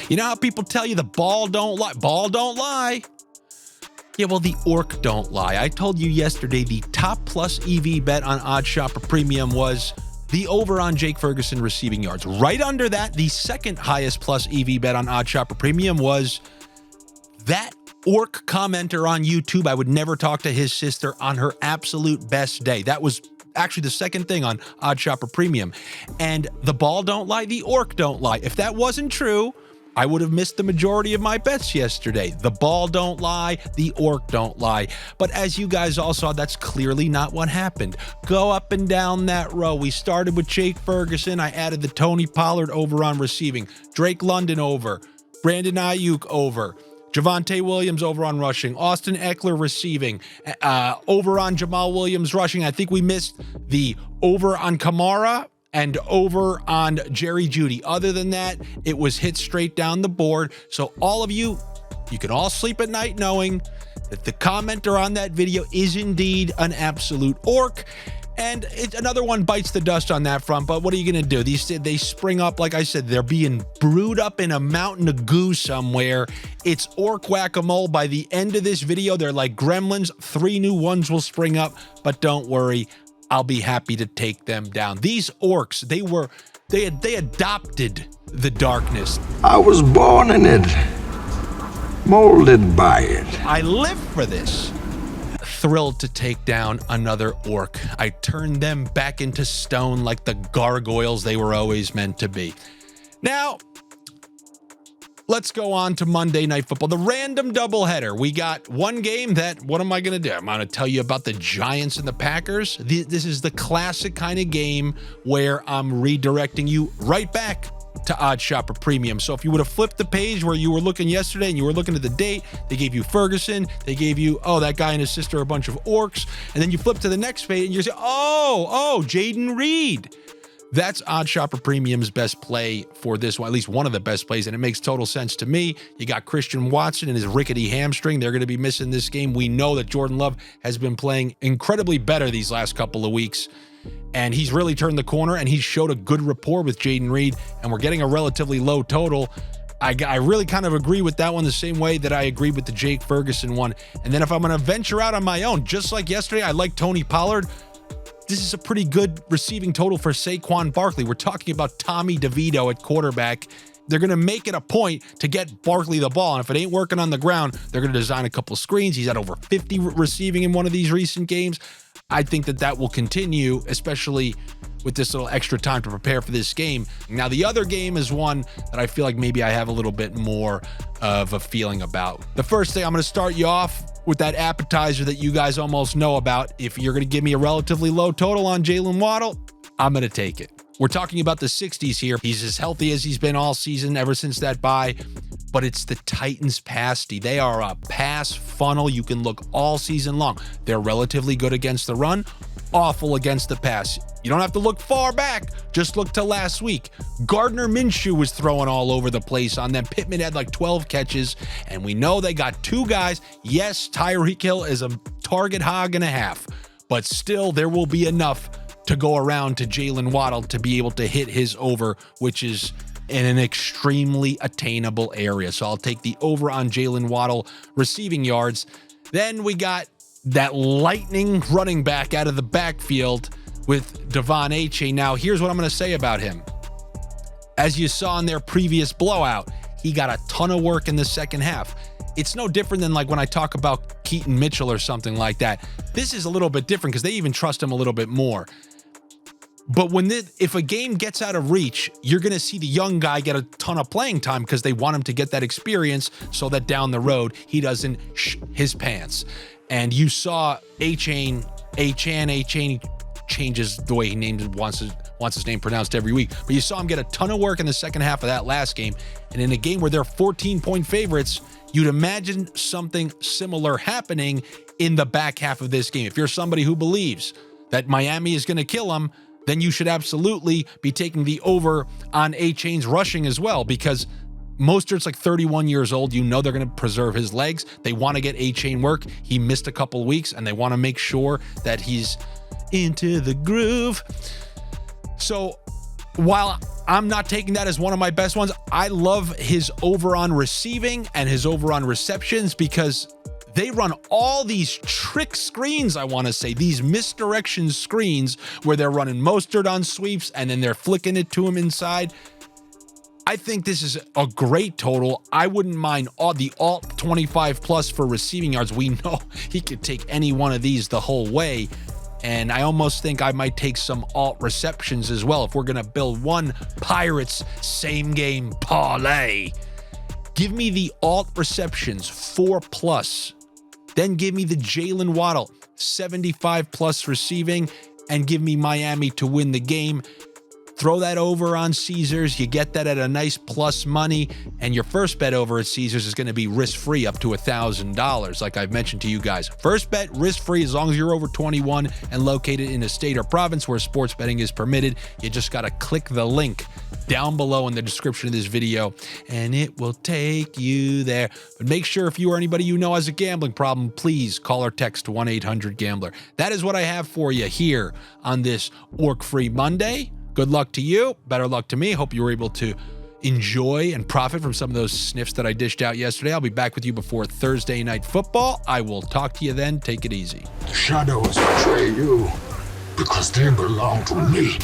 You know how people tell you the ball don't lie? Ball don't lie. Yeah, well, the orc don't lie. I told you yesterday the top plus EV bet on OddsShopper Premium was the over on Jake Ferguson receiving yards. Right under that, the second highest plus EV bet on OddsShopper Premium was that orc commenter on YouTube. I would never talk to his sister on her absolute best day. That was actually the second thing on OddsShopper Premium. And the ball don't lie, the orc don't lie. If that wasn't true, I would have missed the majority of my bets yesterday. The ball don't lie, the orc don't lie. But as you guys all saw, that's clearly not what happened. Go up and down that row. We started with Jake Ferguson. I added the Tony Pollard over on receiving. Drake London over. Brandon Ayuk over. Javonte Williams over on rushing. Austin Eckler receiving. Over on Jamal Williams rushing. I think we missed the over on Kamara and over on Jerry Jeudy. Other than that, it was hit straight down the board. So all of you, you can all sleep at night knowing that the commenter on that video is indeed an absolute orc. And another one bites the dust on that front, but what are you going to do? They spring up, like I said, they're being brewed up in a mountain of goo somewhere. It's orc whack-a-mole. By the end of this video, they're like gremlins. 3 new ones will spring up, but don't worry. I'll be happy to take them down. These orcs, they adopted the darkness. I was born in it, molded by it. I live for this. Thrilled to take down another orc. I turned them back into stone like the gargoyles they were always meant to be. Now, let's go on to Monday Night Football, the random doubleheader. We got one game that, what am I going to do? I'm going to tell you about the Giants and the Packers. This is the classic kind of game where I'm redirecting you right back to OddsShopper Premium. So if you would have flipped the page where you were looking yesterday and you were looking at the date, they gave you Ferguson, they gave you, oh, that guy and his sister are a bunch of orcs, and then you flip to the next page and you say, oh, Jaden Reed. That's OddsShopper Premium's best play for this one, at least one of the best plays, and it makes total sense to me. You got Christian Watson and his rickety hamstring. They're going to be missing this game. We know that Jordan Love has been playing incredibly better these last couple of weeks, and he's really turned the corner, and he's showed a good rapport with Jaden Reed, and we're getting a relatively low total. I really kind of agree with that one the same way that I agreed with the Jake Ferguson one. And then if I'm going to venture out on my own, just like yesterday, I like Tony Pollard. This is a pretty good receiving total for Saquon Barkley. We're talking about Tommy DeVito at quarterback. They're going to make it a point to get Barkley the ball. And if it ain't working on the ground, they're going to design a couple screens. He's had over 50 receiving in one of these recent games. I think that will continue, especially with this little extra time to prepare for this game. Now, the other game is one that I feel like maybe I have a little bit more of a feeling about. The first thing, I'm going to start you off with that appetizer that you guys almost know about. If you're going to give me a relatively low total on Jalen Waddle, I'm going to take it. We're talking about the 60s here. He's as healthy as he's been all season ever since that bye, but it's the Titans pass D. They are a pass funnel. You can look all season long. They're relatively good against the run, awful against the pass. You don't have to look far back. Just look to last week. Gardner Minshew was throwing all over the place on them. Pittman had like 12 catches, and we know they got 2 guys. Yes, Tyreek Hill is a target hog and a half, but still there will be enough to go around to Jalen Waddle to be able to hit his over, which is in an extremely attainable area. So I'll take the over on Jalen Waddle receiving yards. Then we got that lightning running back out of the backfield with Devon Achane. Now, here's what I'm going to say about him. As you saw in their previous blowout, he got a ton of work in the second half. It's no different than like when I talk about Keaton Mitchell or something like that. This is a little bit different because they even trust him a little bit more. But if a game gets out of reach, you're going to see the young guy get a ton of playing time because they want him to get that experience so that down the road he doesn't his pants. And you saw Achane changes the way he named it, wants his name pronounced every week. But you saw him get a ton of work in the second half of that last game. And in a game where they're 14-point favorites, you'd imagine something similar happening in the back half of this game. If you're somebody who believes that Miami is going to kill him, then you should absolutely be taking the over on Achane's rushing as well, because Mostert's like 31 years old. You know they're going to preserve his legs. They want to get Achane work. He missed a couple weeks, and they want to make sure that he's into the groove. So while I'm not taking that as one of my best ones, I love his over on receiving and his over on receptions because they run all these trick screens, I want to say, these misdirection screens where they're running Mostert on sweeps and then they're flicking it to him inside. I think this is a great total. I wouldn't mind the alt 25 plus for receiving yards. We know he could take any one of these the whole way. And I almost think I might take some alt receptions as well. If we're going to build one Pirates same game parlay, give me the alt receptions 4+. Then give me the Jalen Waddle 75+ receiving and give me Miami to win the game. Throw that over on Caesars. You get that at a nice plus money. And your first bet over at Caesars is going to be risk-free up to $1,000, like I've mentioned to you guys. First bet, risk-free, as long as you're over 21 and located in a state or province where sports betting is permitted. You just got to click the link down below in the description of this video, and it will take you there. But make sure if you or anybody you know has a gambling problem, please call or text 1-800-GAMBLER. That is what I have for you here on this Orc-Free Monday. Good luck to you. Better luck to me. Hope you were able to enjoy and profit from some of those sniffs that I dished out yesterday. I'll be back with you before Thursday Night Football. I will talk to you then. Take it easy. The shadows betray you because they belong to me.